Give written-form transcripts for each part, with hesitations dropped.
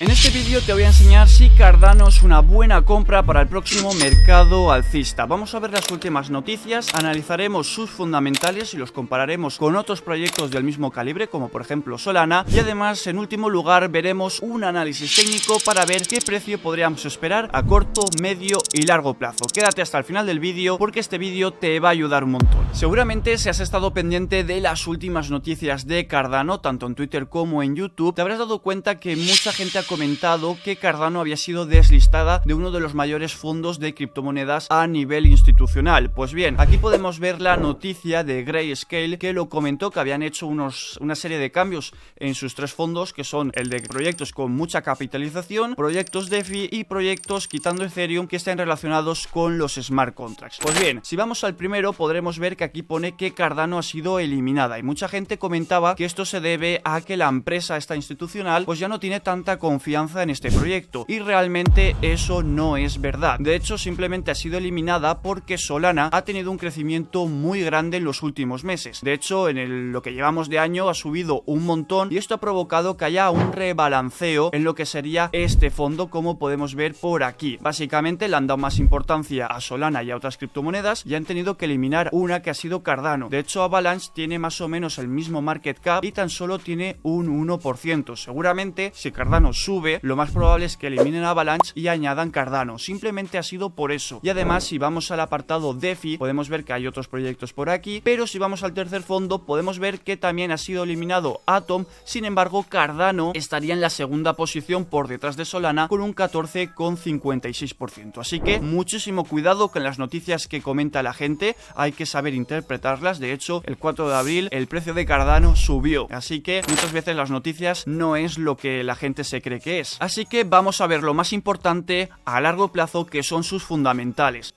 En este vídeo te voy a enseñar si Cardano es una buena compra para el próximo mercado alcista. Vamos a ver las últimas noticias, analizaremos sus fundamentales y los compararemos con otros proyectos del mismo calibre, como por ejemplo Solana, y además en último lugar veremos un análisis técnico para ver qué precio podríamos esperar a corto, medio y largo plazo. Quédate hasta el final del vídeo porque este vídeo te va a ayudar un montón. Seguramente si has estado pendiente de las últimas noticias de Cardano, tanto en Twitter como en YouTube, te habrás dado cuenta que mucha gente ha comentado que Cardano había sido deslistada de uno de los mayores fondos de criptomonedas a nivel institucional. Pues bien, aquí podemos ver la noticia de Grayscale que lo comentó, que habían hecho una serie de cambios en sus tres fondos, que son el de proyectos con mucha capitalización, proyectos DeFi y proyectos quitando Ethereum que estén relacionados con los smart contracts. Pues bien, si vamos al primero podremos ver que aquí pone que Cardano ha sido eliminada y mucha gente comentaba que esto se debe a que la empresa esta institucional pues ya no tiene tanta confianza en este proyecto, y realmente eso no es verdad. De hecho, simplemente ha sido eliminada porque Solana ha tenido un crecimiento muy grande en los últimos meses. De hecho, en lo que llevamos de año ha subido un montón y esto ha provocado que haya un rebalanceo en lo que sería este fondo, como podemos ver por aquí. Básicamente le han dado más importancia a Solana y a otras criptomonedas y han tenido que eliminar una que ha sido Cardano. De hecho, Avalanche tiene más o menos el mismo market cap y tan solo tiene un 1%. Seguramente si Cardano sube, lo más probable es que eliminen Avalanche y añadan Cardano. Simplemente ha sido por eso. Y además, si vamos al apartado DeFi, podemos ver que hay otros proyectos por aquí, pero si vamos al tercer fondo, podemos ver que también ha sido eliminado Atom. Sin embargo, Cardano estaría en la segunda posición por detrás de Solana con un 14,56%. Así que muchísimo cuidado con las noticias que comenta la gente, hay que saber interpretarlas. De hecho, el 4 de abril el precio de Cardano subió, así que muchas veces las noticias no es lo que la gente se cree que es. Así que vamos a ver lo más importante a largo plazo, que son sus fundamentales.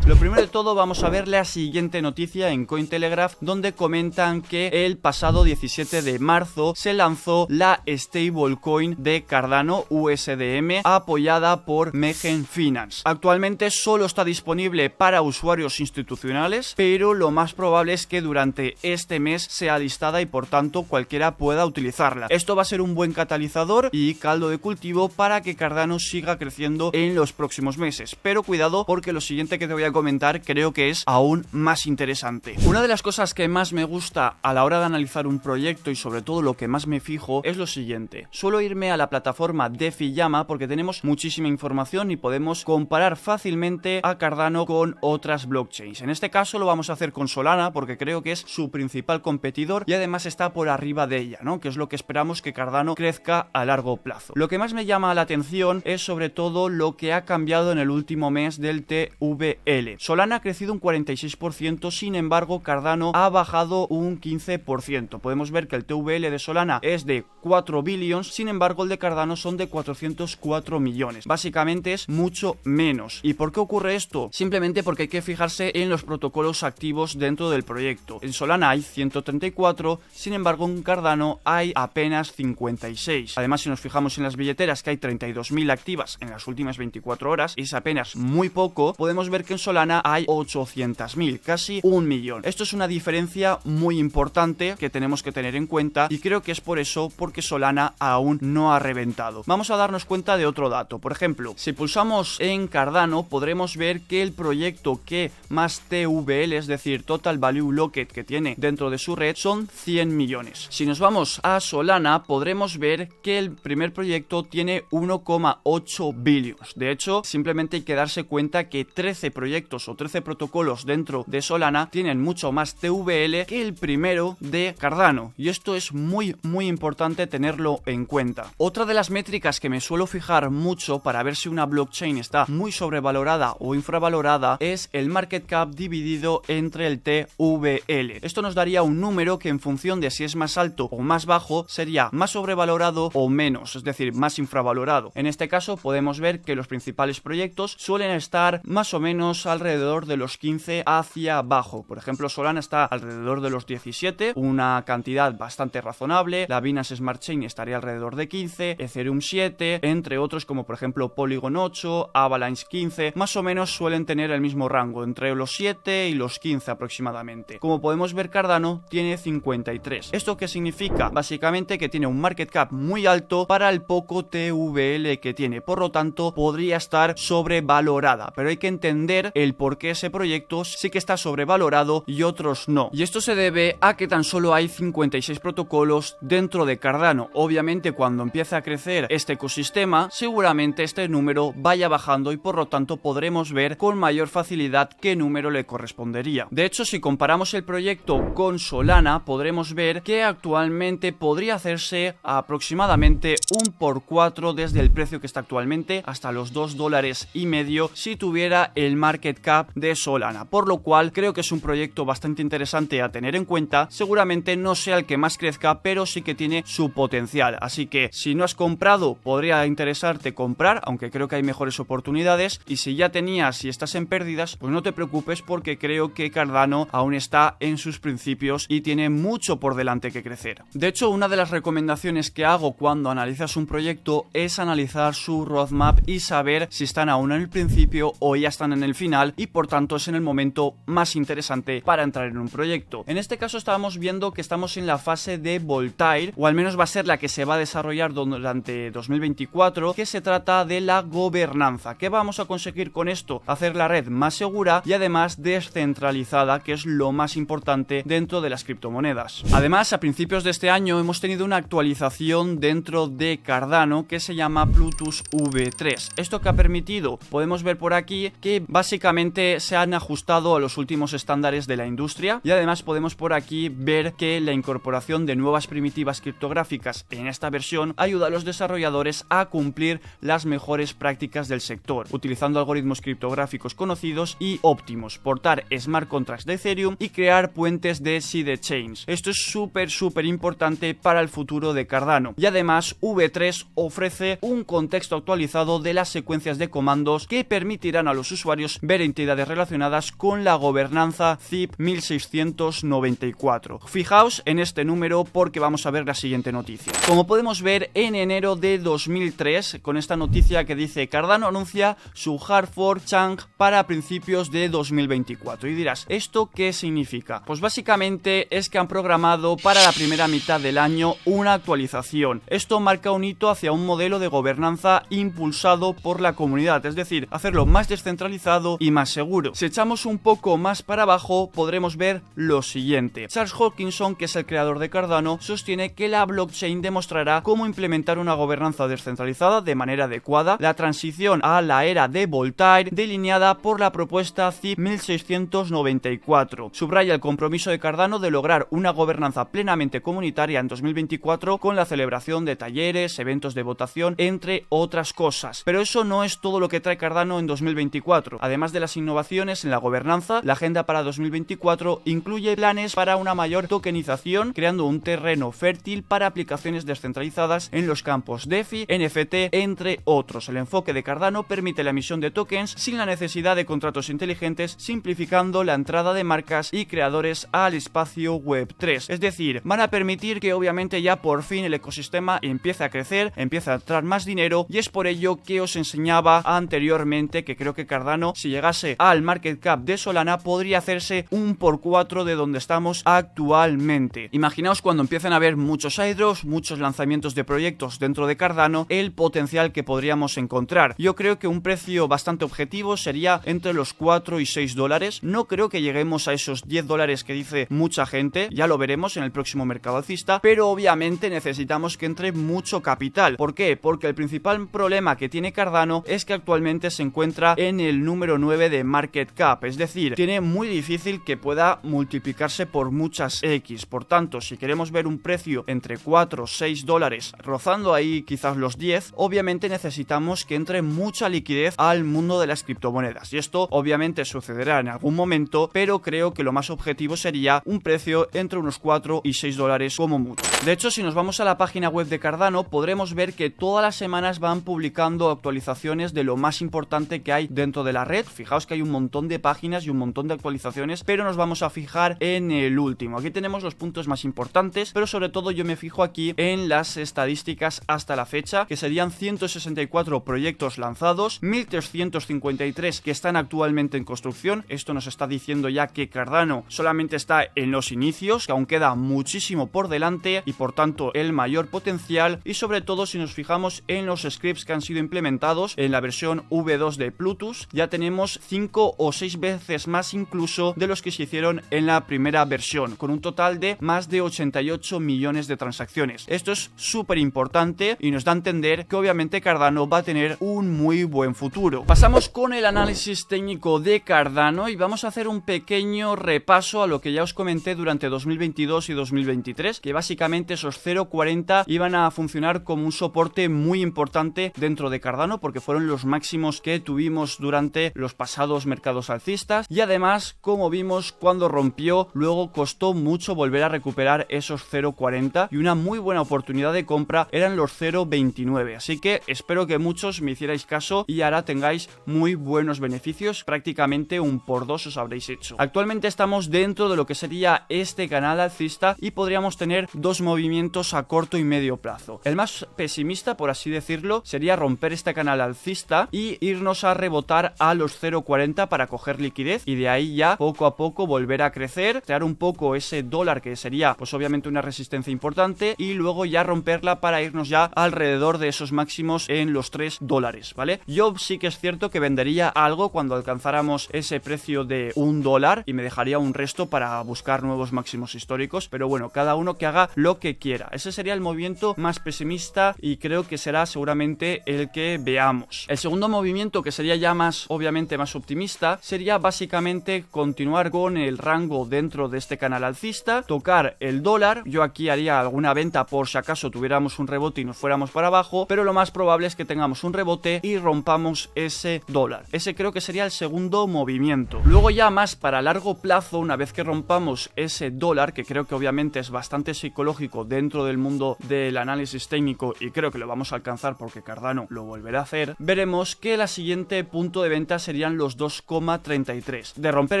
Lo primero de todo, vamos a ver la siguiente noticia en Cointelegraph, donde comentan que el pasado 17 de marzo se lanzó la stablecoin de Cardano USDM apoyada por Megen Finance. Actualmente solo está disponible para usuarios institucionales, pero lo más probable es que durante este mes sea listada y por tanto cualquiera pueda utilizarla. Esto va a ser un buen catalizador y caldo de cultivo para que Cardano siga creciendo en los próximos meses. Pero cuidado, porque lo siguiente que te voy a comentar creo que es aún más interesante. Una de las cosas que más me gusta a la hora de analizar un proyecto y sobre todo lo que más me fijo es lo siguiente. Suelo irme a la plataforma DeFi Llama porque tenemos muchísima información y podemos comparar fácilmente a Cardano con otras blockchains. En este caso lo vamos a hacer con Solana porque creo que es su principal competidor y además está por arriba de ella, ¿no? Que es lo que esperamos que Cardano crezca a largo plazo. Lo que más me llama la atención es sobre todo lo que ha cambiado en el último mes del TVL. Solana ha crecido un 46%, sin embargo Cardano ha bajado un 15%. Podemos ver que el TVL de Solana es de 4 billions, sin embargo el de Cardano son de 404 millones. Básicamente es mucho menos. ¿Y por qué ocurre esto? Simplemente porque hay que fijarse en los protocolos activos dentro del proyecto. En Solana hay 134, sin embargo en Cardano hay apenas 56. Además, si nos fijamos en las billeteras, que hay 32.000 activas en las últimas 24 horas, es apenas muy poco, podemos ver que en Solana hay 800.000, casi 1 millón. Esto es una diferencia muy importante que tenemos que tener en cuenta y creo que es por eso porque Solana aún no ha reventado. Vamos a darnos cuenta de otro dato. Por ejemplo, si pulsamos en Cardano podremos ver que el proyecto que más TVL, es decir, Total Value Locked, que tiene dentro de su red son 100 millones. Si nos vamos a Solana podremos ver que el primer proyecto tiene 1,8 billions. De hecho, simplemente hay que darse cuenta que 13 proyectos o 13 protocolos dentro de Solana tienen mucho más TVL que el primero de Cardano, y esto es muy importante tenerlo en cuenta. Otra de las métricas que me suelo fijar mucho para ver si una blockchain está muy sobrevalorada o infravalorada es el market cap dividido entre el TVL. Esto nos daría un número que en función de si es más alto o más bajo sería más sobrevalorado o menos, es decir, más infravalorado. En este caso podemos ver que los principales proyectos suelen estar más o menos alrededor de los 15 hacia abajo. Por ejemplo, Solana está alrededor de los 17, una cantidad bastante razonable. La Binance Smart Chain estaría alrededor de 15, Ethereum 7, entre otros como por ejemplo Polygon 8, Avalanche 15, más o menos suelen tener el mismo rango, entre los 7 y los 15 aproximadamente. Como podemos ver, Cardano tiene 53. ¿Esto qué significa? Básicamente que tiene un market cap muy alto para el poco TVL que tiene, por lo tanto podría estar sobrevalorada, pero hay que entender el por qué ese proyecto sí que está sobrevalorado y otros no. Y esto se debe a que tan solo hay 56 protocolos dentro de Cardano. Obviamente cuando empiece a crecer este ecosistema, seguramente este número vaya bajando y por lo tanto podremos ver con mayor facilidad qué número le correspondería. De hecho, si comparamos el proyecto con Solana, podremos ver que actualmente podría hacerse aproximadamente un por 4 desde el precio que está actualmente hasta los $2.50 si tuviera el market cap de Solana, por lo cual creo que es un proyecto bastante interesante a tener en cuenta. Seguramente no sea el que más crezca, pero sí que tiene su potencial, así que si no has comprado podría interesarte comprar, aunque creo que hay mejores oportunidades, y si ya tenías y estás en pérdidas, pues no te preocupes porque creo que Cardano aún está en sus principios y tiene mucho por delante que crecer. De hecho, una de las recomendaciones que hago cuando analizas un proyecto es analizar su roadmap y saber si están aún en el principio o ya están en el final, y por tanto es en el momento más interesante para entrar en un proyecto. En este caso estábamos viendo que estamos en la fase de Voltaire, o al menos va a ser la que se va a desarrollar durante 2024, que se trata de la gobernanza. ¿Qué vamos a conseguir con esto? Hacer la red más segura y además descentralizada, que es lo más importante dentro de las criptomonedas. Además, a principios de este año hemos tenido una actualización dentro de Cardano que se llama Plutus V3. ¿Esto qué ha permitido? Podemos ver por aquí que básicamente se han ajustado a los últimos estándares de la industria, y además podemos por aquí ver que la incorporación de nuevas primitivas criptográficas en esta versión ayuda a los desarrolladores a cumplir las mejores prácticas del sector, utilizando algoritmos criptográficos conocidos y óptimos, portar smart contracts de Ethereum y crear puentes de seed chains. Esto es súper importante para el futuro de Cardano, y además V3 ofrece un contexto actualizado de las secuencias de comandos que permitirán a los usuarios ver entidades relacionadas con la gobernanza ZIP 1694. Fijaos en este número porque vamos a ver la siguiente noticia. Como podemos ver, en enero de 2003, con esta noticia que dice Cardano anuncia su hard fork Chang para principios de 2024. Y dirás, ¿esto qué significa? Pues básicamente es que han programado para la primera mitad del año una actualización. Esto marca un hito hacia un modelo de gobernanza impulsado por la comunidad, es decir, hacerlo más descentralizado y más seguro. Si echamos un poco más para abajo, podremos ver lo siguiente. Charles Hoskinson, que es el creador de Cardano, sostiene que la blockchain demostrará cómo implementar una gobernanza descentralizada de manera adecuada, la transición a la era de Voltaire delineada por la propuesta ZIP 1694. Subraya el compromiso de Cardano de lograr una gobernanza plenamente comunitaria en 2024 con la celebración de talleres, eventos de votación, entre otras cosas. Pero eso no es todo lo que trae Cardano en 2024. Además de las innovaciones en la gobernanza, la agenda para 2024 incluye planes para una mayor tokenización, creando un terreno fértil para aplicaciones descentralizadas en los campos DeFi, NFT, entre otros. El enfoque de Cardano permite la emisión de tokens sin la necesidad de contratos inteligentes, simplificando la entrada de marcas y creadores al espacio Web3. Es decir, van a permitir que obviamente ya por fin el ecosistema empiece a crecer, empiece a entrar más dinero, y es por ello que os enseñaba anteriormente que creo que Cardano, si llegase al market cap de Solana, podría hacerse un por 4 de donde estamos actualmente. Imaginaos cuando empiecen a haber muchos airdrops, muchos lanzamientos de proyectos dentro de Cardano, el potencial que podríamos encontrar. Yo creo que un precio bastante objetivo sería entre los 4 y 6 dólares. No creo que lleguemos a esos 10 dólares que dice mucha gente, ya lo veremos en el próximo mercado alcista, pero obviamente necesitamos que entre mucho capital. ¿Por qué? Porque el principal problema que tiene Cardano es que actualmente se encuentra en el número 9 de market cap, es decir, tiene muy difícil que pueda multiplicarse por muchas X. Por tanto, si queremos ver un precio entre 4 o 6 dólares, rozando ahí quizás los 10, obviamente necesitamos que entre mucha liquidez al mundo de las criptomonedas, y esto obviamente sucederá en algún momento, pero creo que lo más objetivo sería un precio entre unos 4 y 6 dólares como mucho. De hecho, si nos vamos a la página web de Cardano, podremos ver que todas las semanas van publicando actualizaciones de lo más importante que hay dentro de la red. Fijaos que hay un montón de páginas y un montón de actualizaciones, pero nos vamos a fijar en el último. Aquí tenemos los puntos más importantes, pero sobre todo yo me fijo aquí en las estadísticas hasta la fecha, que serían 164 proyectos lanzados, 1353 que están actualmente en construcción. Esto nos está diciendo ya que Cardano solamente está en los inicios, que aún queda muchísimo por delante y por tanto el mayor potencial. Y sobre todo si nos fijamos en los scripts que han sido implementados en la versión V2 de Plutus, ya tenemos 5 o 6 veces más incluso de los que se hicieron en la primera versión, con un total de más de 88 millones de transacciones. Esto es súper importante y nos da a entender que obviamente Cardano va a tener un muy buen futuro. Pasamos con el análisis técnico de Cardano y vamos a hacer un pequeño repaso a lo que ya os comenté durante 2022 y 2023, que básicamente esos 0.40 iban a funcionar como un soporte muy importante dentro de Cardano, porque fueron los máximos que tuvimos durante los pasados mercados alcistas, y además, como vimos cuando rompió, luego costó mucho volver a recuperar esos 0.40 y una muy buena oportunidad de compra eran los 0.29, así que espero que muchos me hicierais caso y ahora tengáis muy buenos beneficios, prácticamente un por 2 os habréis hecho. Actualmente estamos dentro de lo que sería este canal alcista y podríamos tener dos movimientos a corto y medio plazo. El más pesimista, por así decirlo, sería romper este canal alcista y irnos a rebotar a los 0.40 para coger liquidez y de ahí ya poco a poco volver a crecer, crear un poco ese dólar que sería pues obviamente una resistencia importante y luego ya romperla para irnos ya alrededor de esos máximos en los $3, ¿vale? Yo sí que es cierto que vendería algo cuando alcanzáramos ese precio de $1 y me dejaría un resto para buscar nuevos máximos históricos, pero bueno, cada uno que haga lo que quiera. Ese sería el movimiento más pesimista y creo que será seguramente el que veamos. El segundo movimiento, que sería ya más obviamente más optimista, sería básicamente continuar con el rango dentro de este canal alcista, tocar el dólar. Yo aquí haría alguna venta por si acaso tuviéramos un rebote y nos fuéramos para abajo, pero lo más probable es que tengamos un rebote y rompamos ese dólar. Ese creo que sería el segundo movimiento. Luego ya más para largo plazo, una vez que rompamos ese dólar, que creo que obviamente es bastante psicológico dentro del mundo del análisis técnico y creo que lo vamos a alcanzar porque Cardano lo volverá a hacer, veremos que la siguiente punto de venta serían los 2,33. De romper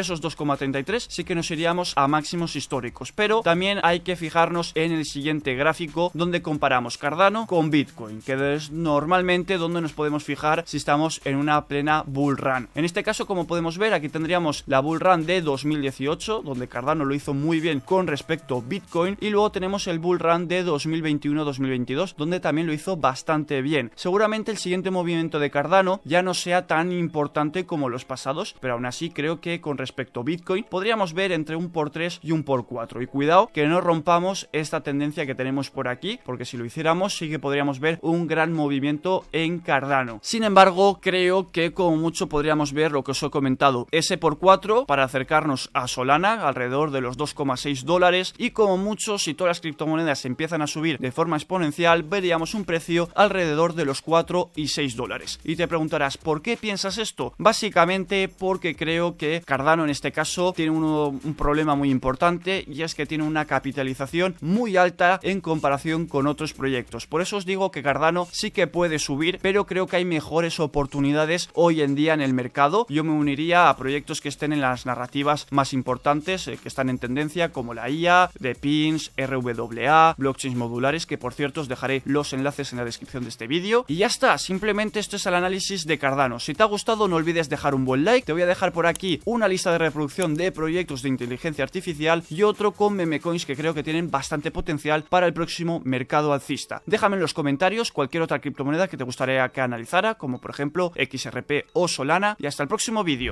esos 2,33 sí que nos iríamos a máximos históricos, pero también hay que fijarnos en el siguiente gráfico donde comparamos Cardano con Bitcoin, que es normalmente donde nos podemos fijar si estamos en una plena bull run. En este caso, como podemos ver, aquí tendríamos la bull run de 2018, donde Cardano lo hizo muy bien con respecto a Bitcoin, y luego tenemos el bull run de 2021-2022, donde también lo hizo bastante bien. Seguramente el siguiente movimiento de Cardano ya no sea tan importante como los pasados, pero aún así creo que con respecto a Bitcoin podríamos ver entre un por 3 y un por 4, y cuidado que no rompamos esta tendencia que tenemos por aquí, porque si lo hiciéramos sí que podríamos ver un gran movimiento en Cardano. Sin embargo, creo que como mucho podríamos ver lo que os he comentado, ese por 4 para acercarnos a Solana alrededor de los $2,6, y como mucho, si todas las criptomonedas empiezan a subir de forma exponencial, veríamos un precio alrededor de los $4 y $6. Y te preguntarás, ¿por qué piensas esto? Básicamente porque creo que Cardano en este caso tiene un problema muy importante, y es que tiene una capitalización muy alta en comparación con otros proyectos. Por eso os digo que Cardano sí que puede subir, pero creo que hay mejores oportunidades hoy en día en el mercado. Yo me uniría a proyectos que estén en las narrativas más importantes, que están en tendencia, como la IA, de Pins, RWA, blockchains modulares, que por cierto os dejaré los enlaces en la descripción de este vídeo. Y ya está, simplemente esto es el análisis de Cardano. Si te ha gustado, no olvides dejar un buen like. Te voy a dejar por aquí una lista de reproducción de proyectos de inteligencia artificial y otro con meme coins que creo que tienen bastante potencial para el próximo mercado alcista. Déjame en los comentarios cualquier otra criptomoneda que te gustaría que analizara, como por ejemplo XRP o Solana, y hasta el próximo vídeo.